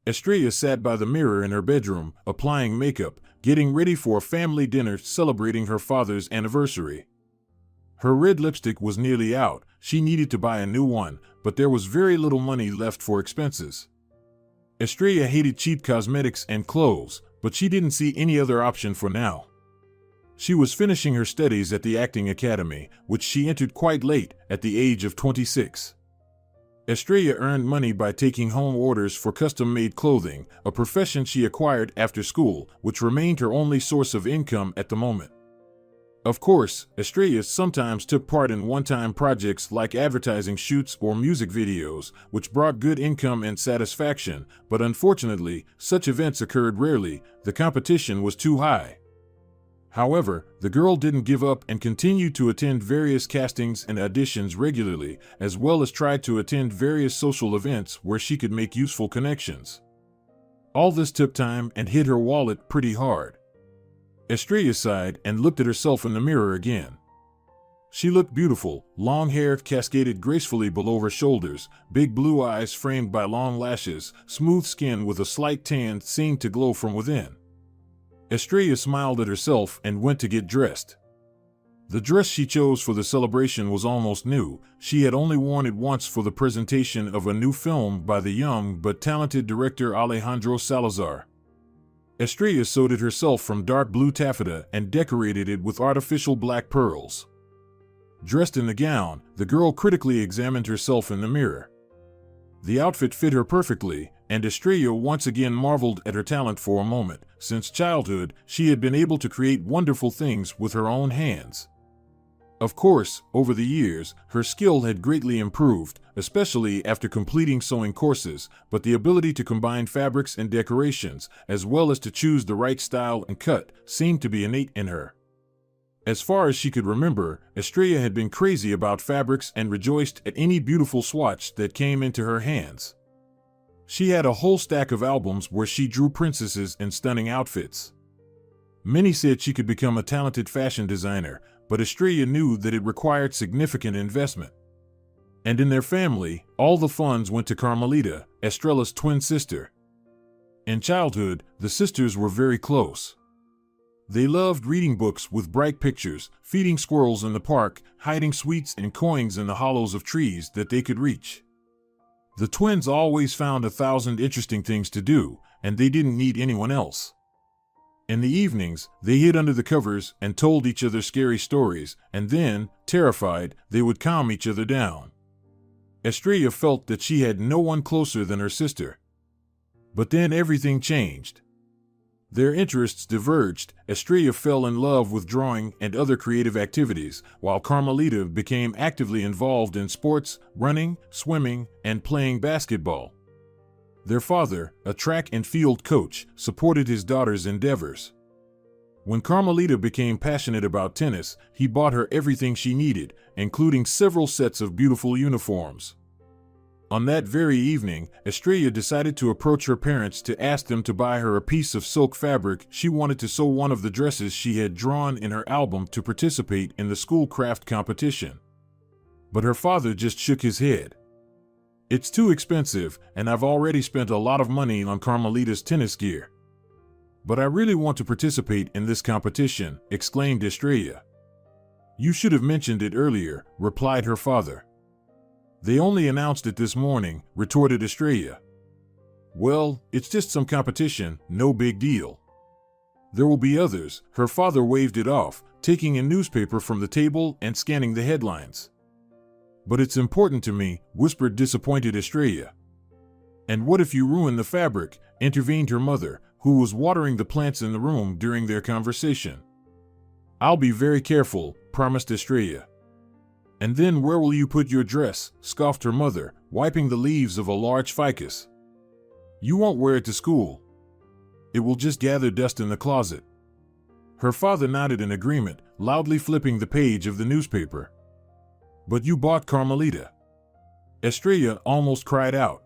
Estrella sat by the mirror in her bedroom, applying makeup, getting ready for a family dinner celebrating her father's anniversary. Her red lipstick was nearly out. She needed to buy a new one, but there was very little money left for expenses. Estrella hated cheap cosmetics and clothes, but she didn't see any other option for now. She was finishing her studies at the acting academy, which she entered quite late, at the age of 26. Estrella earned money by taking home orders for custom-made clothing, a profession she acquired after school, which remained her only source of income at the moment. Of course, Estrella sometimes took part in one-time projects like advertising shoots or music videos, which brought good income and satisfaction, but unfortunately, such events occurred rarely. The competition was too high. However, the girl didn't give up and continued to attend various castings and auditions regularly, as well as tried to attend various social events where she could make useful connections. All this took time and hit her wallet pretty hard. Estrella sighed and looked at herself in the mirror again. She looked beautiful, long hair cascaded gracefully below her shoulders, big blue eyes framed by long lashes, smooth skin with a slight tan seemed to glow from within. Estrella smiled at herself and went to get dressed. The dress she chose for the celebration was almost new. She had only worn it once for the presentation of a new film by the young but talented director Alejandro Salazar. Estrella sewed it herself from dark blue taffeta and decorated it with artificial black pearls. Dressed in the gown, the girl critically examined herself in the mirror. The outfit fit her perfectly, and Estrella once again marveled at her talent for a moment. Since childhood, she had been able to create wonderful things with her own hands. Of course, over the years, her skill had greatly improved, especially after completing sewing courses, but the ability to combine fabrics and decorations, as well as to choose the right style and cut, seemed to be innate in her. As far as she could remember, Estrella had been crazy about fabrics and rejoiced at any beautiful swatch that came into her hands. She had a whole stack of albums where she drew princesses in stunning outfits. Many said she could become a talented fashion designer, but Estrella knew that it required significant investment. And in their family, all the funds went to Carmelita, Estrella's twin sister. In childhood, the sisters were very close. They loved reading books with bright pictures, feeding squirrels in the park, hiding sweets and coins in the hollows of trees that they could reach. The twins always found 1,000 interesting things to do, and they didn't need anyone else. In the evenings, they hid under the covers and told each other scary stories, and then, terrified, they would calm each other down. Estrella felt that she had no one closer than her sister. But then everything changed. Their interests diverged. Estrella fell in love with drawing and other creative activities, while Carmelita became actively involved in sports, running, swimming, and playing basketball. Their father, a track and field coach, supported his daughter's endeavors. When Carmelita became passionate about tennis, he bought her everything she needed, including several sets of beautiful uniforms. On that very evening, Estrella decided to approach her parents to ask them to buy her a piece of silk fabric. She wanted to sew one of the dresses she had drawn in her album to participate in the school craft competition. But her father just shook his head. "It's too expensive, and I've already spent a lot of money on Carmelita's tennis gear." "But I really want to participate in this competition," exclaimed Estrella. "You should have mentioned it earlier," replied her father. "They only announced it this morning," retorted Estrella. "Well, it's just some competition, no big deal. There will be others." Her father waved it off, taking a newspaper from the table and scanning the headlines. "But it's important to me," whispered disappointed Estrella. "And what if you ruin the fabric?" intervened her mother, who was watering the plants in the room during their conversation. "I'll be very careful," promised Estrella. "And then where will you put your dress?" scoffed her mother, wiping the leaves of a large ficus. "You won't wear it to school. It will just gather dust in the closet." Her father nodded in agreement, loudly flipping the page of the newspaper. "But you bought Carmelita." Estrella almost cried out.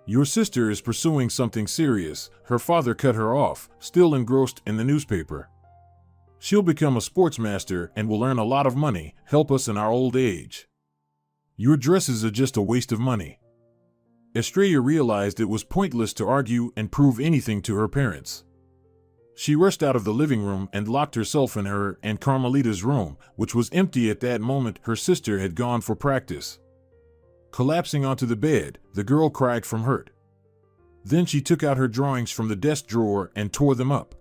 "Your sister is pursuing something serious," her father cut her off, still engrossed in the newspaper. "She'll become a sportsmaster and will earn a lot of money, help us in our old age. Your dresses are just a waste of money." Estrella realized it was pointless to argue and prove anything to her parents. She rushed out of the living room and locked herself in her and Carmelita's room, which was empty at that moment. Her sister had gone for practice. Collapsing onto the bed, the girl cried from hurt. Then she took out her drawings from the desk drawer and tore them up.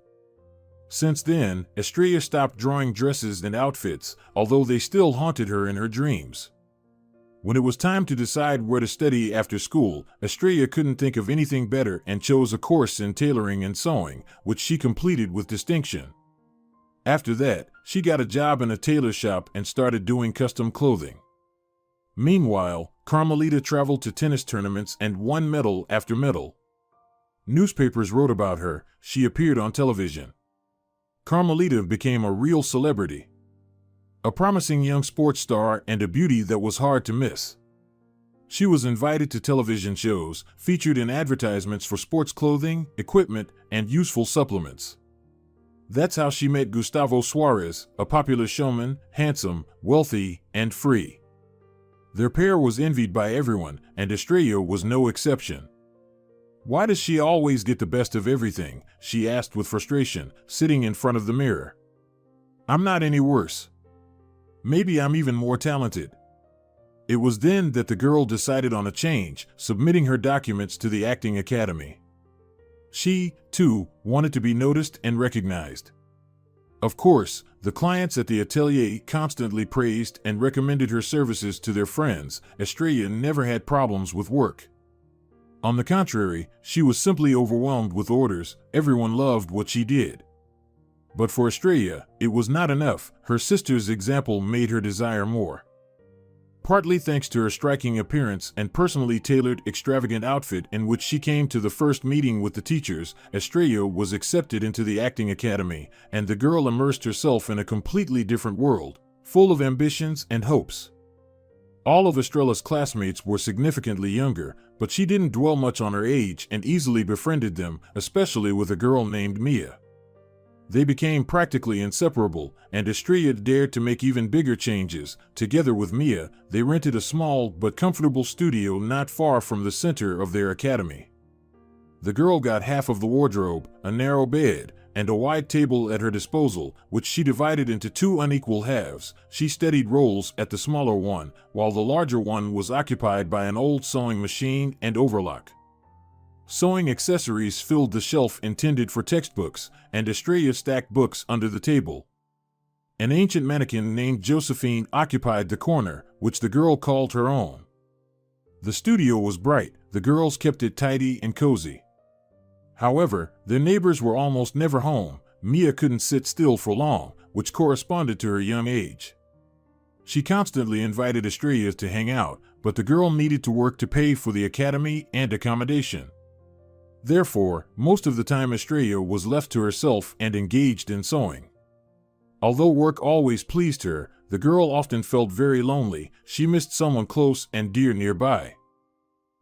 Since then, Estrella stopped drawing dresses and outfits, although they still haunted her in her dreams. When it was time to decide where to study after school, Estrella couldn't think of anything better and chose a course in tailoring and sewing, which she completed with distinction. After that, she got a job in a tailor shop and started doing custom clothing. Meanwhile, Carmelita traveled to tennis tournaments and won medal after medal. Newspapers wrote about her. She appeared on television. Carmelita became a real celebrity. A promising young sports star and a beauty that was hard to miss. She was invited to television shows, featured in advertisements for sports clothing, equipment, and useful supplements. That's how she met Gustavo Suarez, a popular showman, handsome, wealthy, and free. Their pair was envied by everyone, and Estrella was no exception. "Why does she always get the best of everything?" she asked with frustration, sitting in front of the mirror. "I'm not any worse. Maybe I'm even more talented." It was then that the girl decided on a change, submitting her documents to the acting academy. She, too, wanted to be noticed and recognized. Of course, the clients at the atelier constantly praised and recommended her services to their friends. Estrella never had problems with work. On the contrary, she was simply overwhelmed with orders. Everyone loved what she did. But for Estrella, it was not enough. Her sister's example made her desire more. Partly thanks to her striking appearance and personally tailored, extravagant outfit in which she came to the first meeting with the teachers, Estrella was accepted into the acting academy, and the girl immersed herself in a completely different world, full of ambitions and hopes. All of Estrella's classmates were significantly younger, but she didn't dwell much on her age and easily befriended them, especially with a girl named Mia. They became practically inseparable, and Estrella dared to make even bigger changes. Together with Mia, they rented a small but comfortable studio not far from the center of their academy. The girl got half of the wardrobe, a narrow bed, and a wide table at her disposal, which she divided into two unequal halves. She studied roles at the smaller one, while the larger one was occupied by an old sewing machine and overlock. Sewing accessories filled the shelf intended for textbooks, and Estrella stacked books under the table. An ancient mannequin named Josephine occupied the corner, which the girl called her own. The studio was bright. The girls kept it tidy and cozy. However, their neighbors were almost never home. Mia couldn't sit still for long, which corresponded to her young age. She constantly invited Estrella to hang out, but the girl needed to work to pay for the academy and accommodation. Therefore, most of the time Estrella was left to herself and engaged in sewing. Although work always pleased her, the girl often felt very lonely. She missed someone close and dear nearby.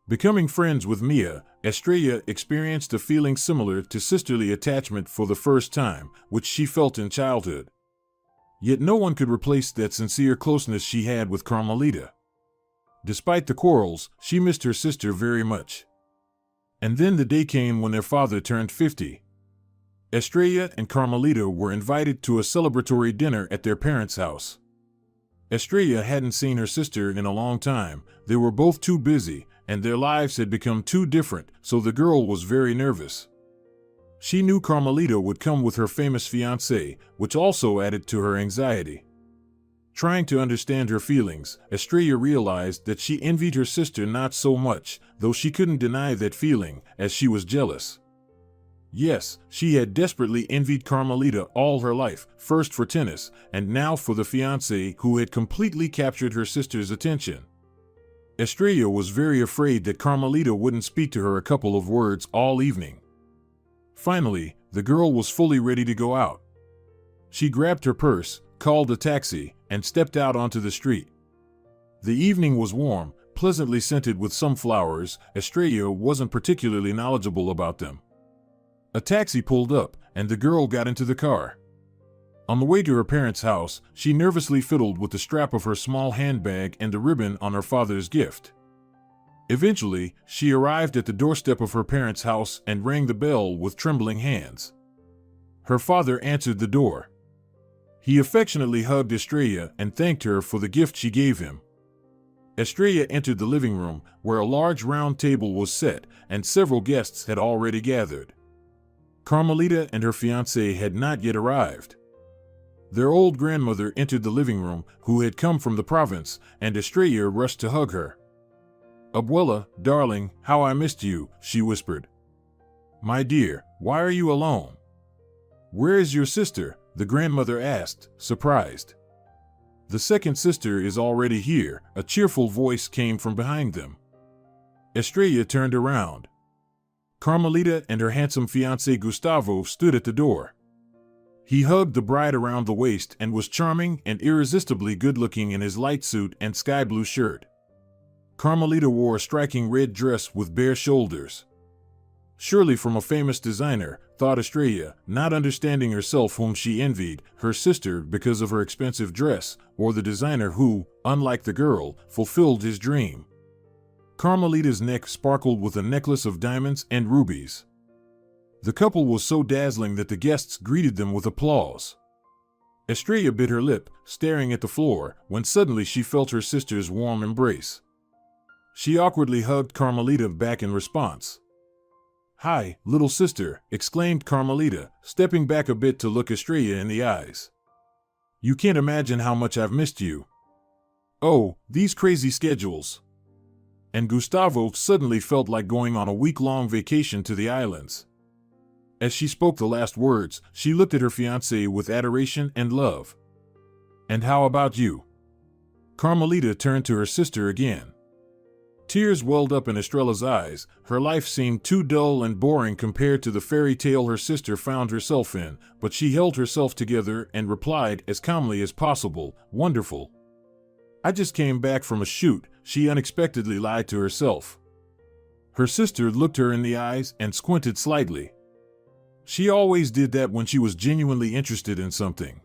Becoming friends with Mia, Estrella experienced a feeling similar to sisterly attachment for the first time, which she felt in childhood. Yet no one could replace that sincere closeness she had with Carmelita. Despite the quarrels, she missed her sister very much. And then the day came when their father turned 50. Estrella and Carmelita were invited to a celebratory dinner at their parents' house. Estrella hadn't seen her sister in a long time. They were both too busy, and their lives had become too different, so the girl was very nervous. She knew Carmelita would come with her famous fiancé, which also added to her anxiety. Trying to understand her feelings, Estrella realized that she envied her sister not so much, though she couldn't deny that feeling, as she was jealous. Yes, she had desperately envied Carmelita all her life, first for tennis, and now for the fiancé who had completely captured her sister's attention. Estrella was very afraid that Carmelita wouldn't speak to her a couple of words all evening. Finally, the girl was fully ready to go out. She grabbed her purse, called a taxi, and stepped out onto the street. The evening was warm, pleasantly scented with some flowers. Estrella wasn't particularly knowledgeable about them. A taxi pulled up, and the girl got into the car. On the way to her parents' house, she nervously fiddled with the strap of her small handbag and the ribbon on her father's gift. Eventually, she arrived at the doorstep of her parents' house and rang the bell with trembling hands. Her father answered the door. He affectionately hugged Estrella and thanked her for the gift she gave him. Estrella entered the living room, where a large round table was set and several guests had already gathered. Carmelita and her fiancé had not yet arrived. Their old grandmother entered the living room, who had come from the province, and Estrella rushed to hug her. "Abuela, darling, how I missed you," she whispered. "My dear, why are you alone?" "Where is your sister?" the grandmother asked, surprised. "The second sister is already here," a cheerful voice came from behind them. Estrella turned around. Carmelita and her handsome fiancé Gustavo stood at the door. He hugged the bride around the waist and was charming and irresistibly good-looking in his light suit and sky-blue shirt. Carmelita wore a striking red dress with bare shoulders. Surely from a famous designer, thought Estrella, not understanding herself whom she envied, her sister because of her expensive dress, or the designer who, unlike the girl, fulfilled his dream. Carmelita's neck sparkled with a necklace of diamonds and rubies. The couple was so dazzling that the guests greeted them with applause. Estrella bit her lip, staring at the floor, when suddenly she felt her sister's warm embrace. She awkwardly hugged Carmelita back in response. "Hi, little sister," exclaimed Carmelita, stepping back a bit to look Estrella in the eyes. "You can't imagine how much I've missed you." "Oh, these crazy schedules." And Gustavo suddenly felt like going on a week-long vacation to the islands. As she spoke the last words, she looked at her fiancé with adoration and love. "And how about you?" Carmelita turned to her sister again. Tears welled up in Estrella's eyes. Her life seemed too dull and boring compared to the fairy tale her sister found herself in, but she held herself together and replied as calmly as possible, "Wonderful. I just came back from a shoot," she unexpectedly lied to herself. Her sister looked her in the eyes and squinted slightly. She always did that when she was genuinely interested in something.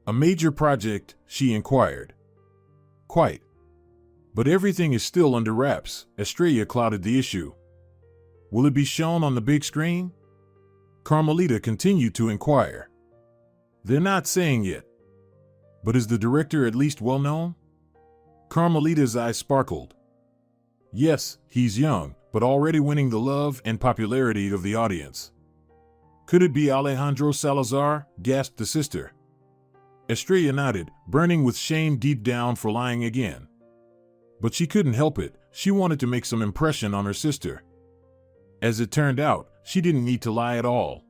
"A major project?" she inquired. "Quite. But everything is still under wraps," Estrella clouded the issue. "Will it be shown on the big screen?" Carmelita continued to inquire. "They're not saying yet. But is the director at least well known?" Carmelita's eyes sparkled. "Yes, he's young, but already winning the love and popularity of the audience." "Could it be Alejandro Salazar?" gasped the sister. Estrella nodded, burning with shame deep down for lying again. But she couldn't help it. She wanted to make some impression on her sister. As it turned out, she didn't need to lie at all.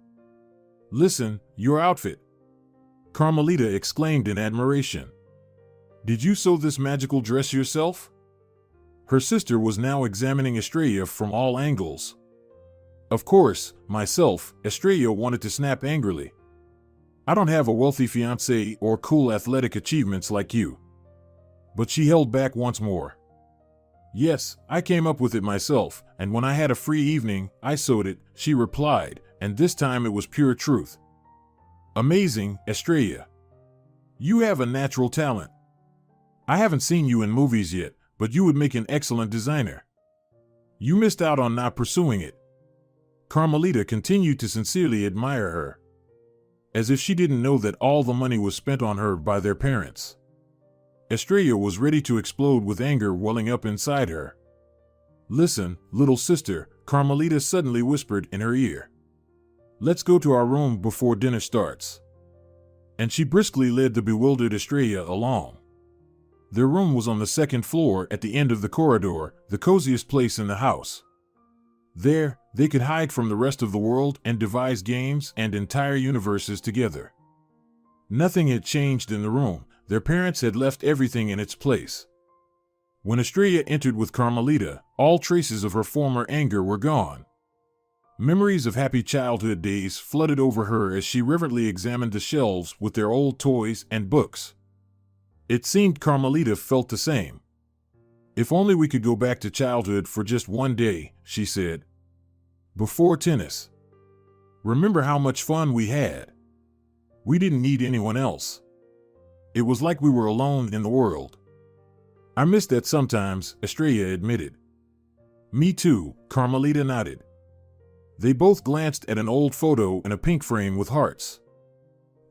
"Listen, your outfit!" Carmelita exclaimed in admiration. "Did you sew this magical dress yourself?" Her sister was now examining Estrella from all angles. "Of course, myself," Estrella wanted to snap angrily. "I don't have a wealthy fiancé or cool athletic achievements like you." But she held back once more. "Yes, I came up with it myself, and when I had a free evening, I sewed it," she replied, and this time it was pure truth. "Amazing, Estrella. You have a natural talent. I haven't seen you in movies yet, but you would make an excellent designer. You missed out on not pursuing it." Carmelita continued to sincerely admire her, as if she didn't know that all the money was spent on her by their parents. Estrella was ready to explode with anger welling up inside her. "Listen, little sister," Carmelita suddenly whispered in her ear. "Let's go to our room before dinner starts." And she briskly led the bewildered Estrella along. Their room was on the second floor at the end of the corridor, the coziest place in the house. There, they could hide from the rest of the world and devise games and entire universes together. Nothing had changed in the room. Their parents had left everything in its place. When Estrella entered with Carmelita, all traces of her former anger were gone. Memories of happy childhood days flooded over her as she reverently examined the shelves with their old toys and books. It seemed Carmelita felt the same. "If only we could go back to childhood for just one day," she said. "Before tennis. Remember how much fun we had? We didn't need anyone else. It was like we were alone in the world." "I miss that sometimes," Estrella admitted. Me too, Carmelita nodded. They both glanced at an old photo in a pink frame with hearts.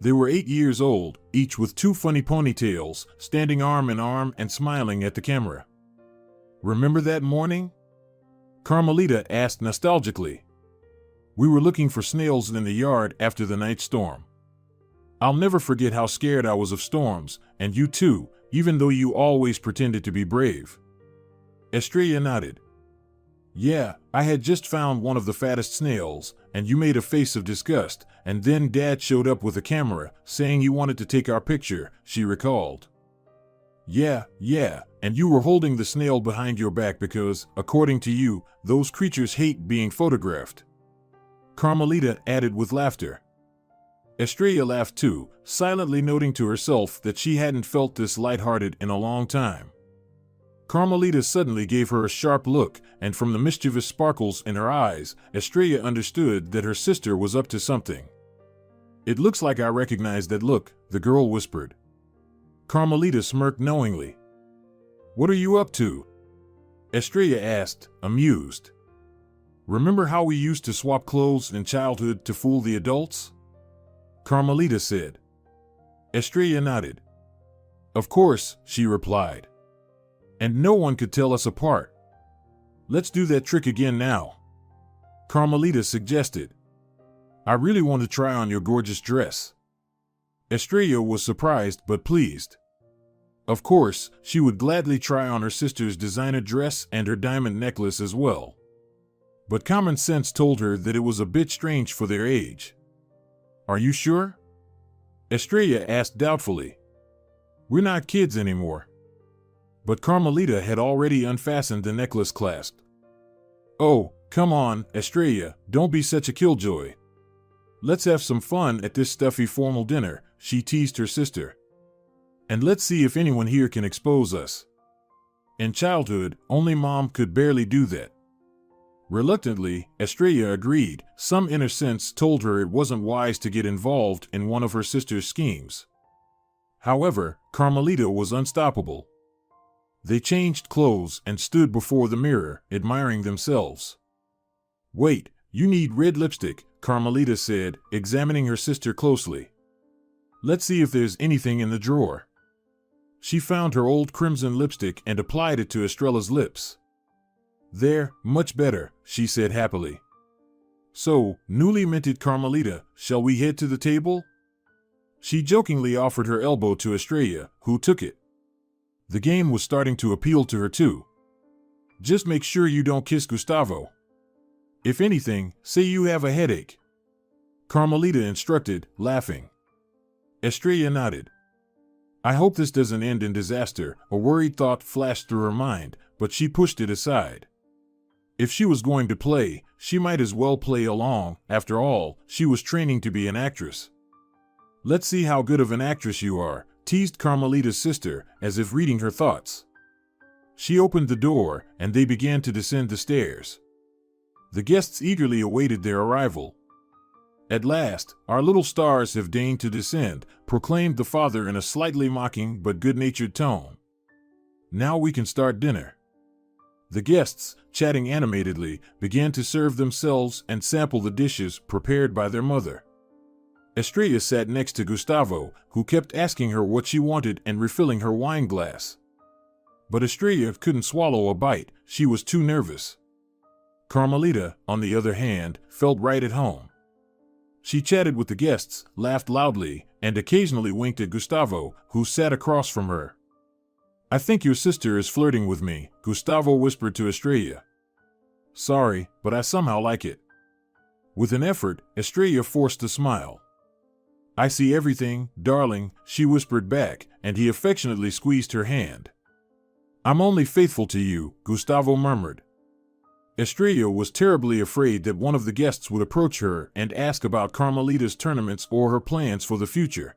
They were 8 years old, each with 2 funny ponytails, standing arm in arm and smiling at the camera. Remember that morning? Carmelita asked nostalgically. We were looking for snails in the yard after the night storm. I'll never forget how scared I was of storms, and you too, even though you always pretended to be brave. Estrella nodded. Yeah, I had just found one of the fattest snails, and you made a face of disgust, and then Dad showed up with a camera, saying he wanted to take our picture, she recalled. Yeah, and you were holding the snail behind your back because, according to you, those creatures hate being photographed. Carmelita added with laughter. Estrella laughed too, silently noting to herself that she hadn't felt this lighthearted in a long time. Carmelita suddenly gave her a sharp look, and from the mischievous sparkles in her eyes, Estrella understood that her sister was up to something. It looks like I recognize that look, the girl whispered. Carmelita smirked knowingly. What are you up to? Estrella asked, amused. Remember how we used to swap clothes in childhood to fool the adults? Carmelita said. Estrella nodded. Of course, she replied. And no one could tell us apart. Let's do that trick again now. Carmelita suggested. I really want to try on your gorgeous dress. Estrella was surprised but pleased. Of course, she would gladly try on her sister's designer dress and her diamond necklace as well. But common sense told her that it was a bit strange for their age. Are you sure? Estrella asked doubtfully. We're not kids anymore. But Carmelita had already unfastened the necklace clasp. Oh, come on, Estrella, don't be such a killjoy. Let's have some fun at this stuffy formal dinner, she teased her sister. And let's see if anyone here can expose us. In childhood, only Mom could barely do that. Reluctantly, Estrella agreed. Some inner sense told her it wasn't wise to get involved in one of her sister's schemes. However, Carmelita was unstoppable. They changed clothes and stood before the mirror, admiring themselves. Wait, you need red lipstick, Carmelita said, examining her sister closely. Let's see if there's anything in the drawer. She found her old crimson lipstick and applied it to Estrella's lips. There, much better, she said happily. So, newly minted Carmelita, shall we head to the table? She jokingly offered her elbow to Estrella, who took it. The game was starting to appeal to her too. Just make sure you don't kiss Gustavo. If anything, say you have a headache. Carmelita instructed, laughing. Estrella nodded. I hope this doesn't end in disaster, a worried thought flashed through her mind, but she pushed it aside. If she was going to play, she might as well play along. After all, she was training to be an actress. Let's see how good of an actress you are, teased Carmelita's sister, as if reading her thoughts. She opened the door, and they began to descend the stairs. The guests eagerly awaited their arrival. At last, our little stars have deigned to descend, proclaimed the father in a slightly mocking but good-natured tone. Now we can start dinner. The guests, chatting animatedly, began to serve themselves and sample the dishes prepared by their mother. Estrella sat next to Gustavo, who kept asking her what she wanted and refilling her wine glass. But Estrella couldn't swallow a bite, she was too nervous. Carmelita, on the other hand, felt right at home. She chatted with the guests, laughed loudly, and occasionally winked at Gustavo, who sat across from her. I think your sister is flirting with me, Gustavo whispered to Estrella. Sorry, but I somehow like it. With an effort, Estrella forced a smile. I see everything, darling, she whispered back, and he affectionately squeezed her hand. I'm only faithful to you, Gustavo murmured. Estrella was terribly afraid that one of the guests would approach her and ask about Carmelita's tournaments or her plans for the future.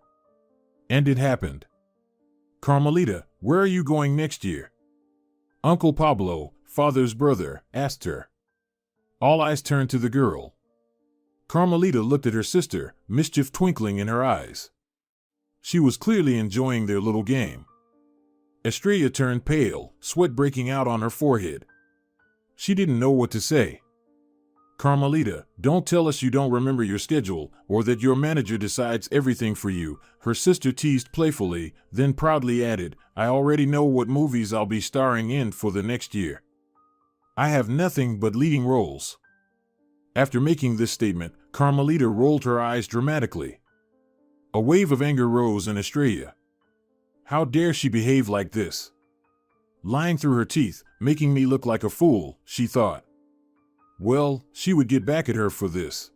And it happened. Carmelita, where are you going next year? Uncle Pablo, father's brother, asked her. All eyes turned to the girl. Carmelita looked at her sister, mischief twinkling in her eyes. She was clearly enjoying their little game. Estrella turned pale, sweat breaking out on her forehead. She didn't know what to say. Carmelita, don't tell us you don't remember your schedule, or that your manager decides everything for you, her sister teased playfully, then proudly added, I already know what movies I'll be starring in for the next year. I have nothing but leading roles. After making this statement, Carmelita rolled her eyes dramatically. A wave of anger rose in Estrella. How dare she behave like this? Lying through her teeth, making me look like a fool, she thought. Well, she would get back at her for this.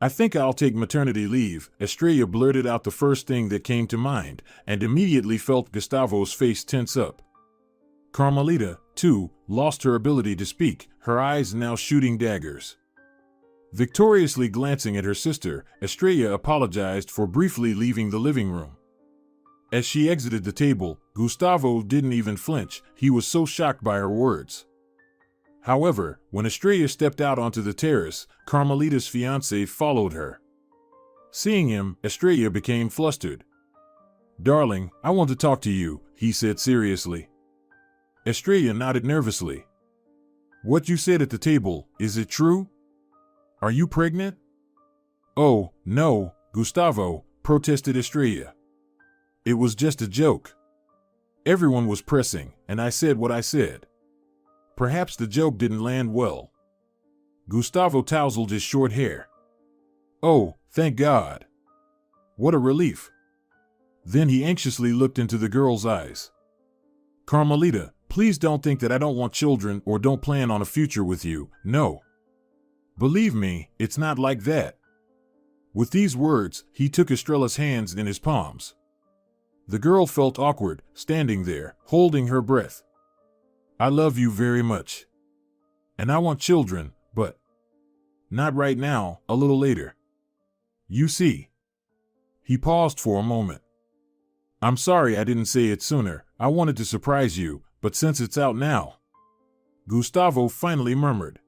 I think I'll take maternity leave, Estrella blurted out the first thing that came to mind, and immediately felt Gustavo's face tense up. Carmelita, too, lost her ability to speak, her eyes now shooting daggers. Victoriously glancing at her sister, Estrella apologized for briefly leaving the living room. As she exited the table, Gustavo didn't even flinch, he was so shocked by her words. However, when Estrella stepped out onto the terrace, Carmelita's fiancé followed her. Seeing him, Estrella became flustered. Darling, I want to talk to you, he said seriously. Estrella nodded nervously. What you said at the table, is it true? Are you pregnant? Oh, no, Gustavo, protested Estrella. It was just a joke. Everyone was pressing, and I said what I said. Perhaps the joke didn't land well. Gustavo tousled his short hair. Oh, thank God. What a relief. Then he anxiously looked into the girl's eyes. Carmelita, please don't think that I don't want children or don't plan on a future with you, no. Believe me, it's not like that. With these words, he took Estrella's hands in his palms. The girl felt awkward, standing there, holding her breath. I love you very much. And I want children, but not right now, a little later. You see. He paused for a moment. I'm sorry I didn't say it sooner, I wanted to surprise you, but since it's out now. Gustavo finally murmured.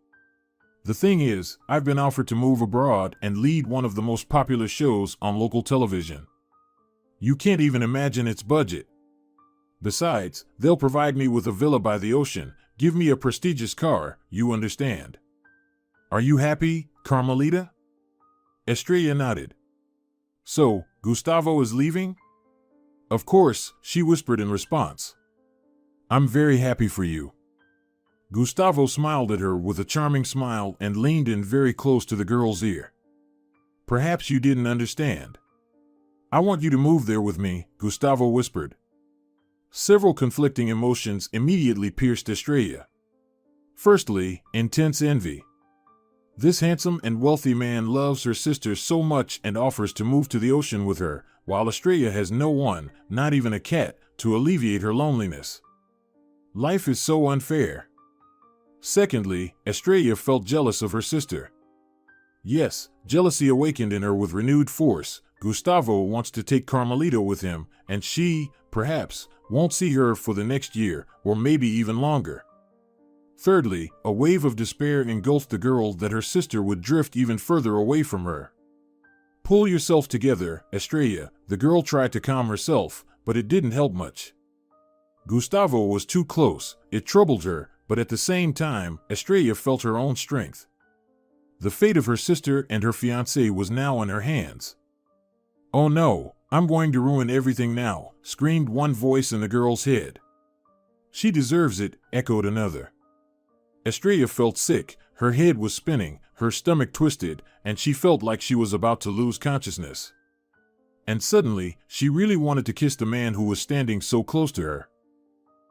The thing is, I've been offered to move abroad and lead one of the most popular shows on local television. You can't even imagine its budget. Besides, they'll provide me with a villa by the ocean, give me a prestigious car, you understand. Are you happy, Carmelita? Estrella nodded. So, Gustavo is leaving? Of course, she whispered in response. I'm very happy for you. Gustavo smiled at her with a charming smile and leaned in very close to the girl's ear. Perhaps you didn't understand. I want you to move there with me, Gustavo whispered. Several conflicting emotions immediately pierced Estrella. Firstly, intense envy. This handsome and wealthy man loves her sister so much and offers to move to the ocean with her, while Estrella has no one, not even a cat, to alleviate her loneliness. Life is so unfair. Secondly, Estrella felt jealous of her sister. Yes, jealousy awakened in her with renewed force. Gustavo wants to take Carmelita with him, and she, perhaps, won't see her for the next year, or maybe even longer. Thirdly, a wave of despair engulfed the girl that her sister would drift even further away from her. Pull yourself together, Estrella, the girl tried to calm herself, but it didn't help much. Gustavo was too close, it troubled her, but at the same time, Estrella felt her own strength. The fate of her sister and her fiancé was now in her hands. Oh no, I'm going to ruin everything now, screamed one voice in the girl's head. She deserves it, echoed another. Estrella felt sick, her head was spinning, her stomach twisted, and she felt like she was about to lose consciousness. And suddenly, she really wanted to kiss the man who was standing so close to her.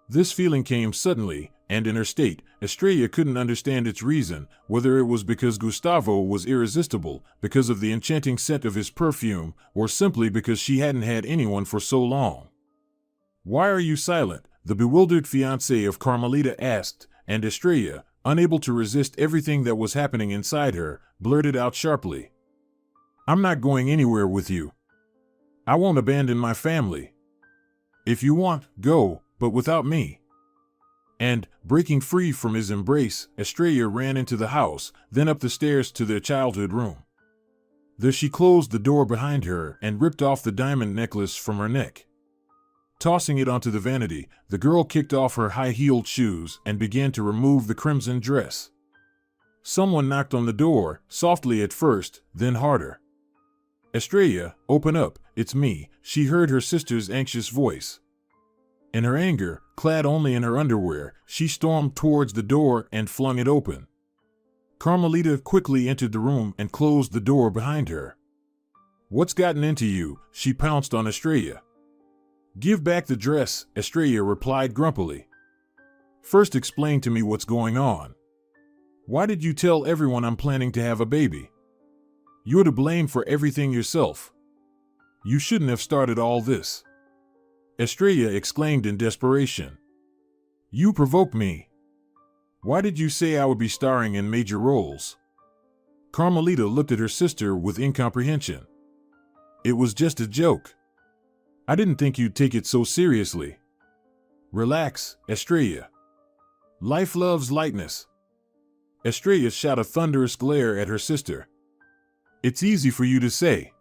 This feeling came suddenly, and in her state, Estrella couldn't understand its reason, whether it was because Gustavo was irresistible, because of the enchanting scent of his perfume, or simply because she hadn't had anyone for so long. Why are you silent? The bewildered fiancé of Carmelita asked, and Estrella, unable to resist everything that was happening inside her, blurted out sharply. I'm not going anywhere with you. I won't abandon my family. If you want, go, but without me. And, breaking free from his embrace, Estrella ran into the house, then up the stairs to their childhood room. There she closed the door behind her and ripped off the diamond necklace from her neck. Tossing it onto the vanity, the girl kicked off her high-heeled shoes and began to remove the crimson dress. Someone knocked on the door, softly at first, then harder. "Estrella, open up, it's me," she heard her sister's anxious voice. In her anger, clad only in her underwear, she stormed towards the door and flung it open. Carmelita quickly entered the room and closed the door behind her. "What's gotten into you?" she pounced on Estrella. "Give back the dress," Estrella replied grumpily. "First explain to me what's going on. Why did you tell everyone I'm planning to have a baby? You're to blame for everything yourself. You shouldn't have started all this." Estrella exclaimed in desperation. "You provoked me. Why did you say I would be starring in major roles?" Carmelita looked at her sister with incomprehension. "It was just a joke. I didn't think you'd take it so seriously." "Relax, Estrella. Life loves lightness." Estrella shot a thunderous glare at her sister. "It's easy for you to say.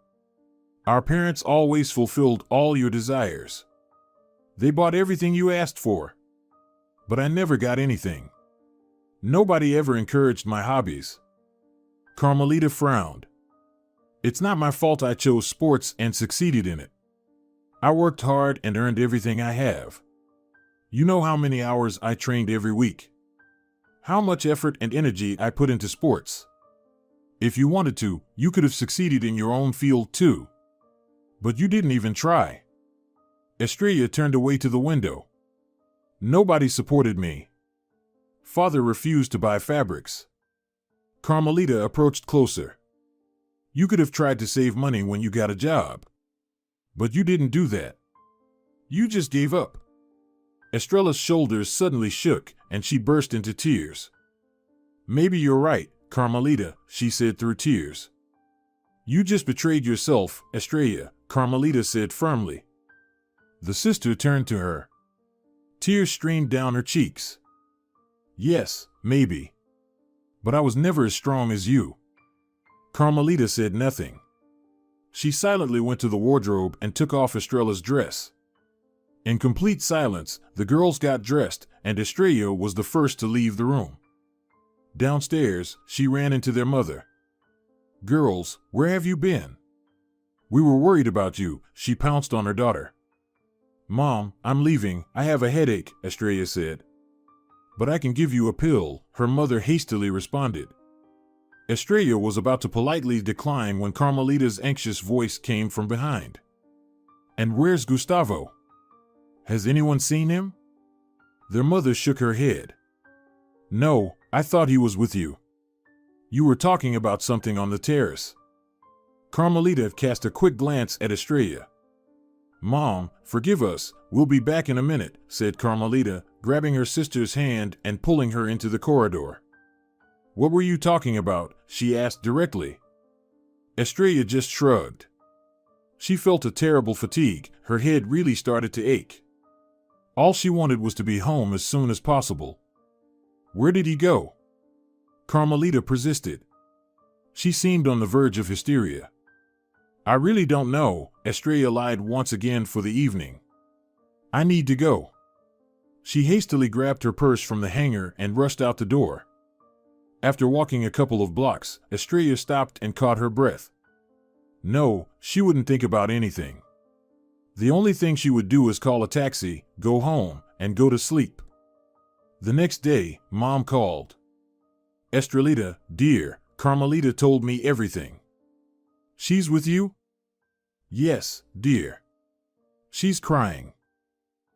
Our parents always fulfilled all your desires. They bought everything you asked for. But I never got anything. Nobody ever encouraged my hobbies." Carmelita frowned. "It's not my fault I chose sports and succeeded in it. I worked hard and earned everything I have. You know how many hours I trained every week. How much effort and energy I put into sports. If you wanted to, you could have succeeded in your own field too. But you didn't even try." Estrella turned away to the window. "Nobody supported me. Father refused to buy fabrics." Carmelita approached closer. "You could have tried to save money when you got a job. But you didn't do that. You just gave up." Estrella's shoulders suddenly shook, and she burst into tears. "Maybe you're right, Carmelita," she said through tears. "You just betrayed yourself, Estrella," Carmelita said firmly. The sister turned to her. Tears streamed down her cheeks. "Yes, maybe. But I was never as strong as you." Carmelita said nothing. She silently went to the wardrobe and took off Estrella's dress. In complete silence, the girls got dressed, and Estrella was the first to leave the room. Downstairs, she ran into their mother. "Girls, where have you been? We were worried about you," she pounced on her daughter. "Mom, I'm leaving, I have a headache," Estrella said. "But I can give you a pill," her mother hastily responded. Estrella was about to politely decline when Carmelita's anxious voice came from behind. "And where's Gustavo? Has anyone seen him?" Their mother shook her head. "No, I thought he was with you. You were talking about something on the terrace." Carmelita cast a quick glance at Estrella. "Mom, forgive us, we'll be back in a minute," said Carmelita, grabbing her sister's hand and pulling her into the corridor. "What were you talking about?" she asked directly. Estrella just shrugged. She felt a terrible fatigue, her head really started to ache. All she wanted was to be home as soon as possible. "Where did he go?" Carmelita persisted. She seemed on the verge of hysteria. "I really don't know," Estrella lied once again for the evening. "I need to go." She hastily grabbed her purse from the hanger and rushed out the door. After walking a couple of blocks, Estrella stopped and caught her breath. No, she wouldn't think about anything. The only thing she would do is call a taxi, go home, and go to sleep. The next day, Mom called. "Estrellita, dear, Carmelita told me everything." "She's with you?" "Yes, dear. She's crying.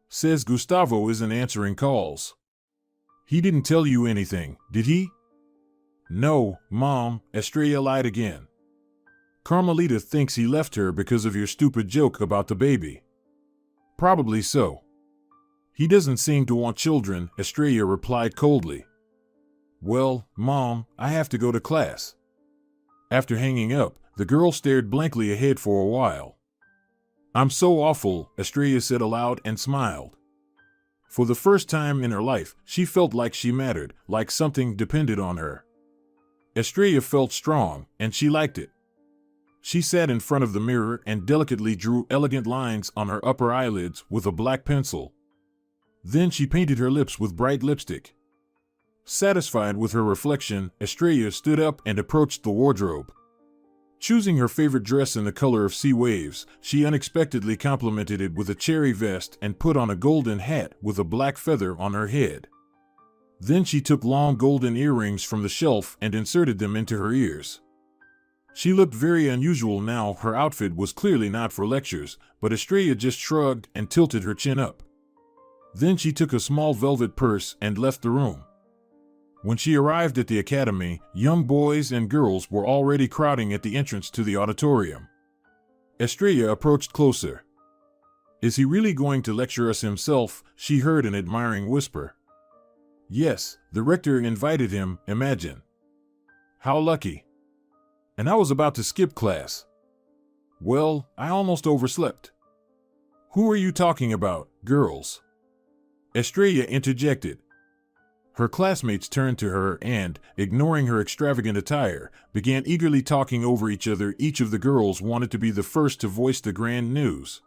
Says Gustavo isn't answering calls." "He didn't tell you anything, did he?" "No, Mom," Estrella lied again. "Carmelita thinks he left her because of your stupid joke about the baby." "Probably so. He doesn't seem to want children," Estrella replied coldly. "Well, Mom, I have to go to class." After hanging up, the girl stared blankly ahead for a while. "I'm so awful," Estrella said aloud and smiled. For the first time in her life, she felt like she mattered, like something depended on her. Estrella felt strong, and she liked it. She sat in front of the mirror and delicately drew elegant lines on her upper eyelids with a black pencil. Then she painted her lips with bright lipstick. Satisfied with her reflection, Estrella stood up and approached the wardrobe. Choosing her favorite dress in the color of sea waves, she unexpectedly complemented it with a cherry vest and put on a golden hat with a black feather on her head. Then she took long golden earrings from the shelf and inserted them into her ears. She looked very unusual now. Her outfit was clearly not for lectures, but Estrella just shrugged and tilted her chin up. Then she took a small velvet purse and left the room. When she arrived at the academy, young boys and girls were already crowding at the entrance to the auditorium. Estrella approached closer. "Is he really going to lecture us himself?" she heard an admiring whisper. "Yes, the rector invited him, imagine. How lucky. And I was about to skip class. Well, I almost overslept." "Who are you talking about, girls?" Estrella interjected. Her classmates turned to her and, ignoring her extravagant attire, began eagerly talking over each other. Each of the girls wanted to be the first to voice the grand news.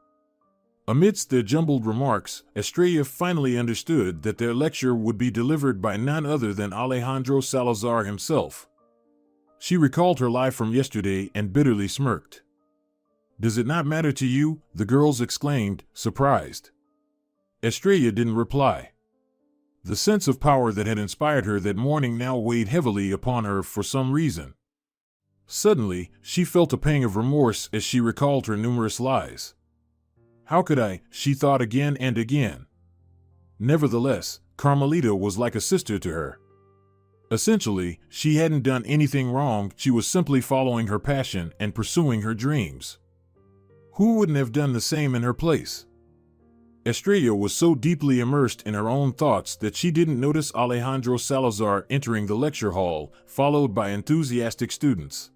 Amidst their jumbled remarks, Estrella finally understood that their lecture would be delivered by none other than Alejandro Salazar himself. She recalled her lie from yesterday and bitterly smirked. "Does it not matter to you?" the girls exclaimed, surprised. Estrella didn't reply. The sense of power that had inspired her that morning now weighed heavily upon her for some reason. Suddenly, she felt a pang of remorse as she recalled her numerous lies. How could I, she thought again and again. Nevertheless, Carmelita was like a sister to her. Essentially, she hadn't done anything wrong. She was simply following her passion and pursuing her dreams. Who wouldn't have done the same in her place? Estrella was so deeply immersed in her own thoughts that she didn't notice Alejandro Salazar entering the lecture hall, followed by enthusiastic students.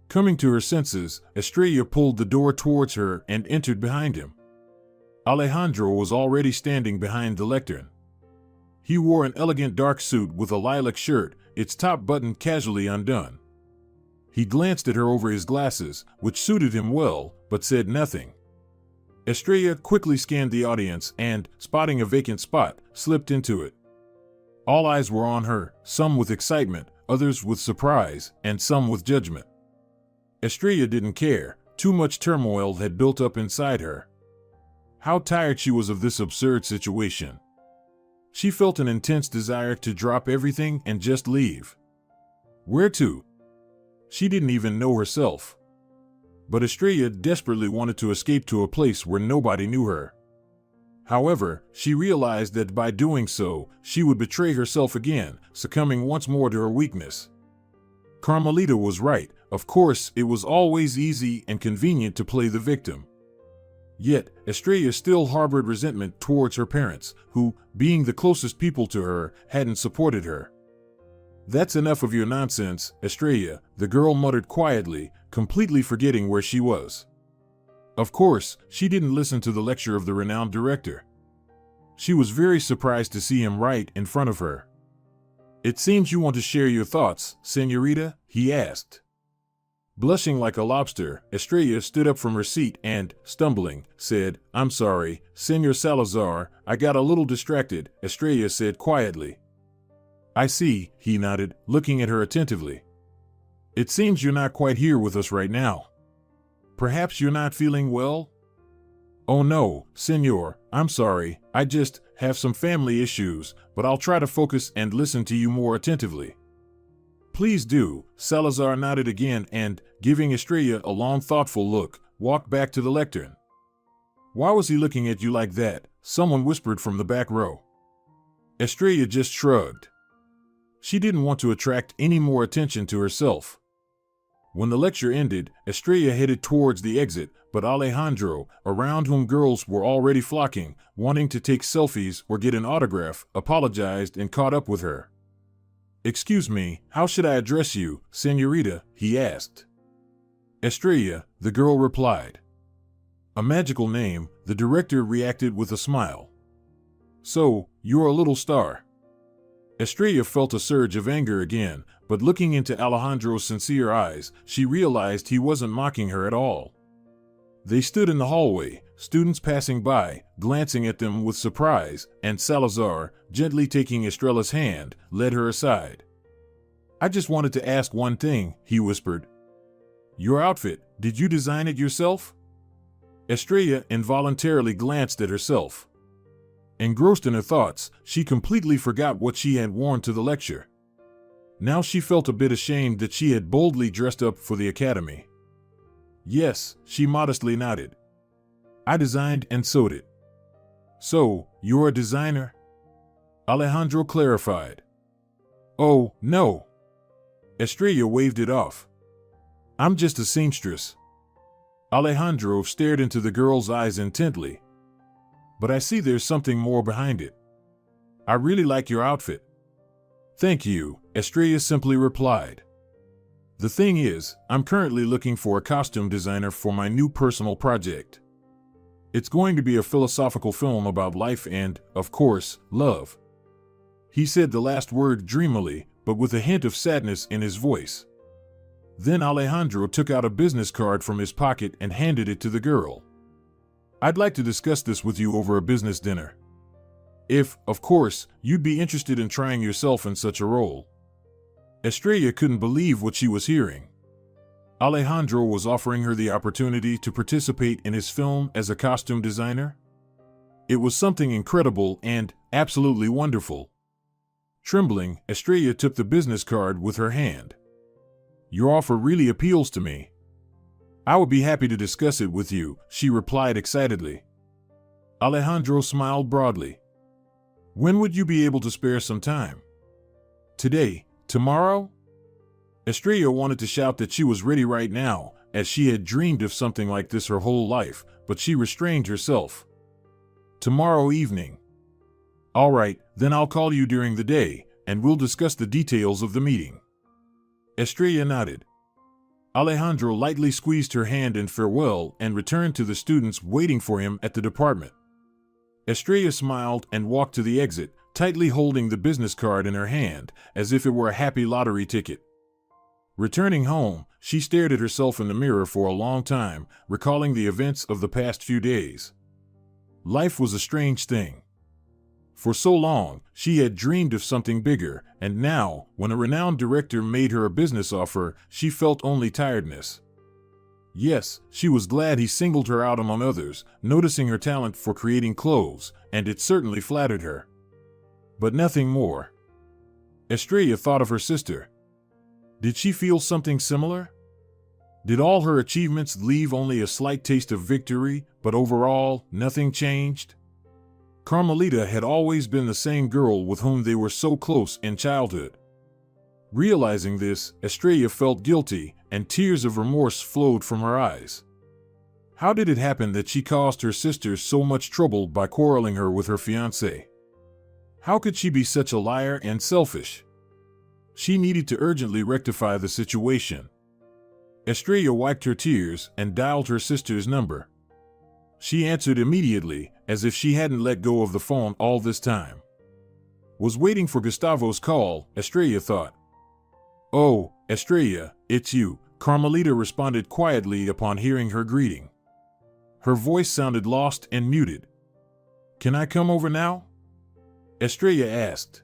Coming to her senses, Estrella pulled the door towards her and entered behind him. Alejandro was already standing behind the lectern. He wore an elegant dark suit with a lilac shirt, its top button casually undone. He glanced at her over his glasses, which suited him well, but said nothing. Estrella quickly scanned the audience and, spotting a vacant spot, slipped into it. All eyes were on her, some with excitement, others with surprise, and some with judgment. Estrella didn't care. Too much turmoil had built up inside her. How tired she was of this absurd situation. She felt an intense desire to drop everything and just leave. Where to? She didn't even know herself. But Estrella desperately wanted to escape to a place where nobody knew her. However, she realized that by doing so, she would betray herself again, succumbing once more to her weakness. Carmelita was right. Of course, it was always easy and convenient to play the victim. Yet, Estrella still harbored resentment towards her parents, who, being the closest people to her, hadn't supported her. "That's enough of your nonsense, Estrella," the girl muttered quietly, completely forgetting where she was. Of course, she didn't listen to the lecture of the renowned director. She was very surprised to see him right in front of her. "It seems you want to share your thoughts, señorita," he asked. Blushing like a lobster, Estrella stood up from her seat and, stumbling, said, "I'm sorry, Señor Salazar, I got a little distracted," Estrella said quietly. "I see," he nodded, looking at her attentively. "It seems you're not quite here with us right now. Perhaps you're not feeling well?" "Oh no, Señor, I'm sorry, I just have some family issues, but I'll try to focus and listen to you more attentively." "Please do," Salazar nodded again and, giving Estrella a long thoughtful look, walked back to the lectern. "Why was he looking at you like that?" someone whispered from the back row. Estrella just shrugged. She didn't want to attract any more attention to herself. When the lecture ended, Estrella headed towards the exit, but Alejandro, around whom girls were already flocking, wanting to take selfies or get an autograph, apologized and caught up with her. "Excuse me, how should I address you, señorita?" he asked. "Estrella," the girl replied. "A magical name," the director reacted with a smile. "So, you're a little star." Estrella felt a surge of anger again, but looking into Alejandro's sincere eyes, she realized he wasn't mocking her at all. They stood in the hallway, students passing by, glancing at them with surprise, and Salazar, gently taking Estrella's hand, led her aside. "I just wanted to ask one thing," he whispered. "Your outfit, did you design it yourself?" Estrella involuntarily glanced at herself. Engrossed in her thoughts, she completely forgot what she had worn to the lecture. Now she felt a bit ashamed that she had boldly dressed up for the academy. "Yes," she modestly nodded. "I designed and sewed it." "So, you're a designer?" Alejandro clarified. "Oh, no." Estrella waved it off. "I'm just a seamstress." Alejandro stared into the girl's eyes intently. "But I see there's something more behind it. I really like your outfit." "Thank you," Estrella simply replied. "The thing is, I'm currently looking for a costume designer for my new personal project. It's going to be a philosophical film about life and, of course, love." He said the last word dreamily, but with a hint of sadness in his voice. Then Alejandro took out a business card from his pocket and handed it to the girl. "I'd like to discuss this with you over a business dinner. If, of course, you'd be interested in trying yourself in such a role." Estrella couldn't believe what she was hearing. Alejandro was offering her the opportunity to participate in his film as a costume designer? It was something incredible and absolutely wonderful. Trembling, Estrella took the business card with her hand. "Your offer really appeals to me. I would be happy to discuss it with you," she replied excitedly. Alejandro smiled broadly. "When would you be able to spare some time? Today? Tomorrow?" Estrella wanted to shout that she was ready right now, as she had dreamed of something like this her whole life, but she restrained herself. "Tomorrow evening." "All right, then I'll call you during the day, and we'll discuss the details of the meeting." Estrella nodded. Alejandro lightly squeezed her hand in farewell and returned to the students waiting for him at the department. Estrella smiled and walked to the exit, tightly holding the business card in her hand, as if it were a happy lottery ticket. Returning home, she stared at herself in the mirror for a long time, recalling the events of the past few days. Life was a strange thing. For so long, she had dreamed of something bigger, and now, when a renowned director made her a business offer, she felt only tiredness. Yes, she was glad he singled her out among others, noticing her talent for creating clothes, and it certainly flattered her. But nothing more. Estrella thought of her sister. Did she feel something similar? Did all her achievements leave only a slight taste of victory, but overall, nothing changed? Carmelita had always been the same girl with whom they were so close in childhood. Realizing this, Estrella felt guilty, and tears of remorse flowed from her eyes. How did it happen that she caused her sister so much trouble by quarreling her with her fiancé? How could she be such a liar and selfish? She needed to urgently rectify the situation. Estrella wiped her tears and dialed her sister's number. She answered immediately, as if she hadn't let go of the phone all this time. Was waiting for Gustavo's call, Estrella thought. "Oh, Estrella, it's you," Carmelita responded quietly upon hearing her greeting. Her voice sounded lost and muted. "Can I come over now?" Estrella asked.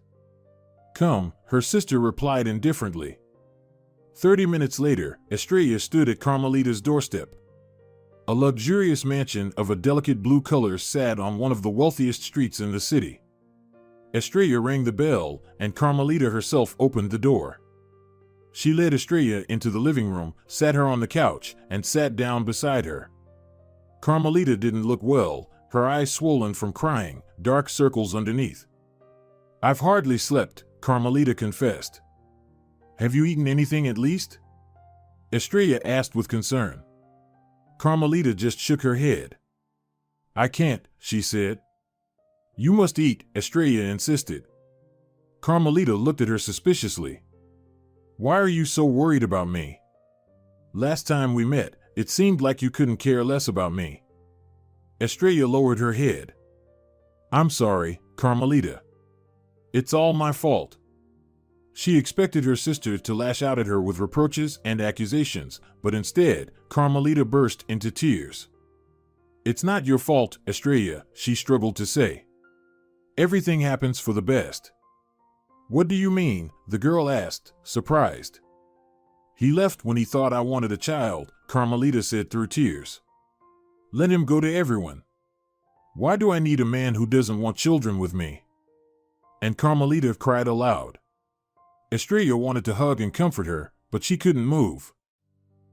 "Come," her sister replied indifferently. 30 minutes later, Estrella stood at Carmelita's doorstep. A luxurious mansion of a delicate blue color sat on one of the wealthiest streets in the city. Estrella rang the bell, and Carmelita herself opened the door. She led Estrella into the living room, sat her on the couch, and sat down beside her. Carmelita didn't look well, her eyes swollen from crying, dark circles underneath. "I've hardly slept," Carmelita confessed. "Have you eaten anything at least?" Estrella asked with concern. Carmelita just shook her head. "I can't," she said. "You must eat," Estrella insisted. Carmelita looked at her suspiciously. "Why are you so worried about me? Last time we met, it seemed like you couldn't care less about me." Estrella lowered her head. "I'm sorry, Carmelita. It's all my fault." She expected her sister to lash out at her with reproaches and accusations, but instead, Carmelita burst into tears. "It's not your fault, Estrella," she struggled to say. "Everything happens for the best." "What do you mean?" the girl asked, surprised. "He left when he thought I wanted a child," Carmelita said through tears. "Let him go to everyone. Why do I need a man who doesn't want children with me?" And Carmelita cried aloud. Estrella wanted to hug and comfort her, but she couldn't move.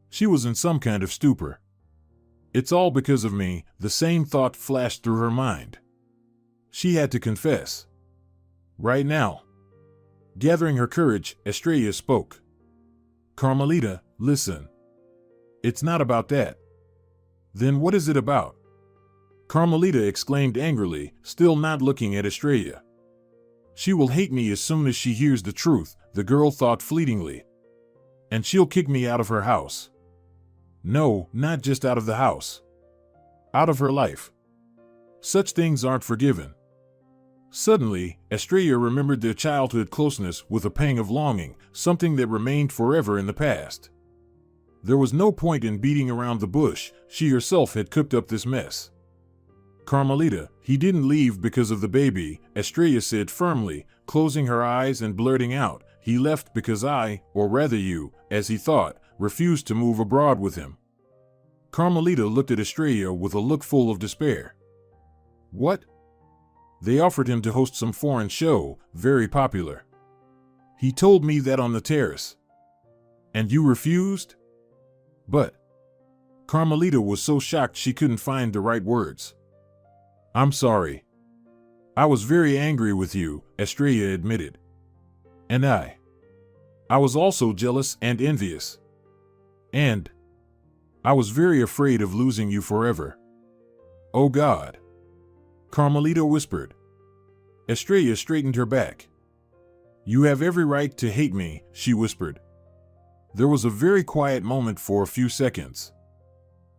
She was in some kind of stupor. "It's all because of me," the same thought flashed through her mind. She had to confess. Right now. Gathering her courage, Estrella spoke. "Carmelita, listen. It's not about that." "Then what is it about?" Carmelita exclaimed angrily, still not looking at Estrella. "She will hate me as soon as she hears the truth," the girl thought fleetingly. "And she'll kick me out of her house. No, not just out of the house. Out of her life. Such things aren't forgiven." Suddenly, Estrella remembered their childhood closeness with a pang of longing, something that remained forever in the past. There was no point in beating around the bush, she herself had cooked up this mess. "Carmelita, he didn't leave because of the baby," Estrella said firmly, closing her eyes and blurting out, "He left because I, or rather you, as he thought, refused to move abroad with him." Carmelita looked at Estrella with a look full of despair. "What?" "They offered him to host some foreign show, very popular. He told me that on the terrace." "And you refused?" "But..." Carmelita was so shocked she couldn't find the right words. "I'm sorry. I was very angry with you," Estrella admitted. "And I was also jealous and envious. And I was very afraid of losing you forever." "Oh God," Carmelita whispered. Estrella straightened her back. "You have every right to hate me," she whispered. There was a very quiet moment for a few seconds.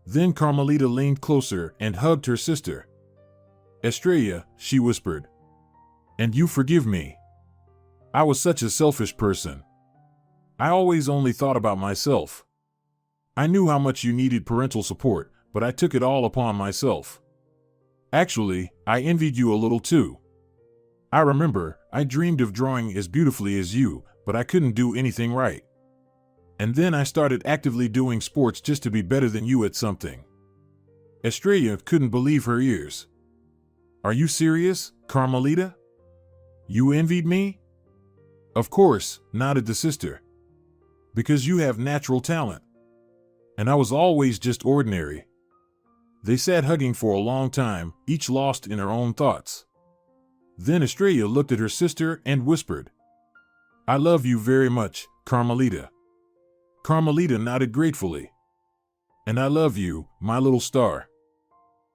Then Carmelita leaned closer and hugged her sister. "Estrella," she whispered. "And you forgive me. I was such a selfish person. I always only thought about myself. I knew how much you needed parental support, but I took it all upon myself. Actually, I envied you a little too. I remember, I dreamed of drawing as beautifully as you, but I couldn't do anything right. And then I started actively doing sports just to be better than you at something." Estrella couldn't believe her ears. "Are you serious, Carmelita? You envied me?" "Of course," nodded the sister. "Because you have natural talent. And I was always just ordinary." They sat hugging for a long time, each lost in her own thoughts. Then Estrella looked at her sister and whispered, "I love you very much, Carmelita." Carmelita nodded gratefully. "And I love you, my little star."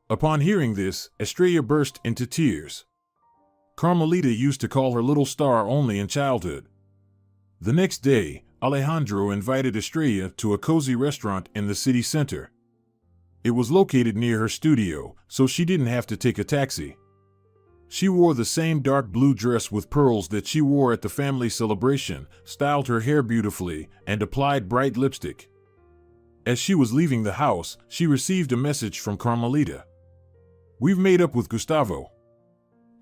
Upon hearing this, Estrella burst into tears. Carmelita used to call her little star only in childhood. The next day, Alejandro invited Estrella to a cozy restaurant in the city center. It was located near her studio, so she didn't have to take a taxi. She wore the same dark blue dress with pearls that she wore at the family celebration, styled her hair beautifully, and applied bright lipstick. As she was leaving the house, she received a message from Carmelita. "We've made up with Gustavo.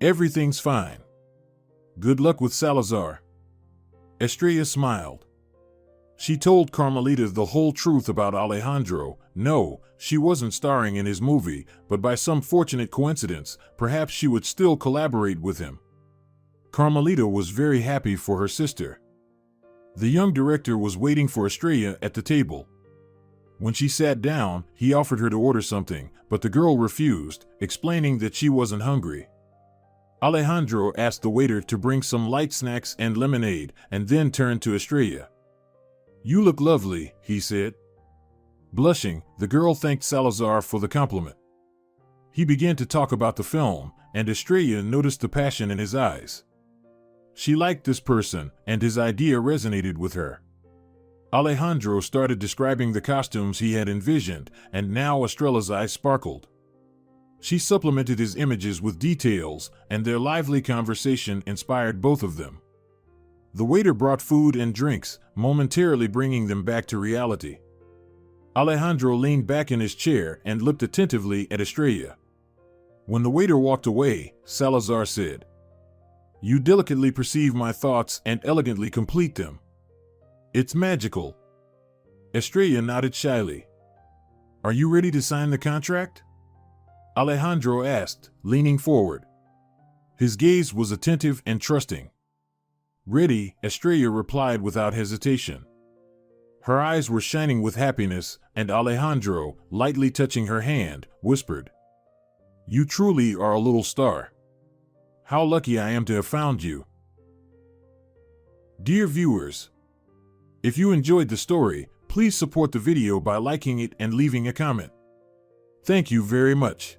Everything's fine. Good luck with Salazar." Estrella smiled. She told Carmelita the whole truth about Alejandro. No, she wasn't starring in his movie, but by some fortunate coincidence, perhaps she would still collaborate with him. Carmelita was very happy for her sister. The young director was waiting for Estrella at the table. When she sat down, he offered her to order something, but the girl refused, explaining that she wasn't hungry. Alejandro asked the waiter to bring some light snacks and lemonade, and then turned to Estrella. "You look lovely," he said. Blushing, the girl thanked Salazar for the compliment. He began to talk about the film, and Estrella noticed the passion in his eyes. She liked this person, and his idea resonated with her. Alejandro started describing the costumes he had envisioned, and now Estrella's eyes sparkled. She supplemented his images with details, and their lively conversation inspired both of them. The waiter brought food and drinks, momentarily bringing them back to reality. Alejandro leaned back in his chair and looked attentively at Estrella. When the waiter walked away, Salazar said, "You delicately perceive my thoughts and elegantly complete them. It's magical." Estrella nodded shyly. "Are you ready to sign the contract?" Alejandro asked, leaning forward. His gaze was attentive and trusting. "Ready," Estrella replied without hesitation. Her eyes were shining with happiness, and Alejandro, lightly touching her hand, whispered, "You truly are a little star. How lucky I am to have found you." Dear viewers, if you enjoyed the story, please support the video by liking it and leaving a comment. Thank you very much.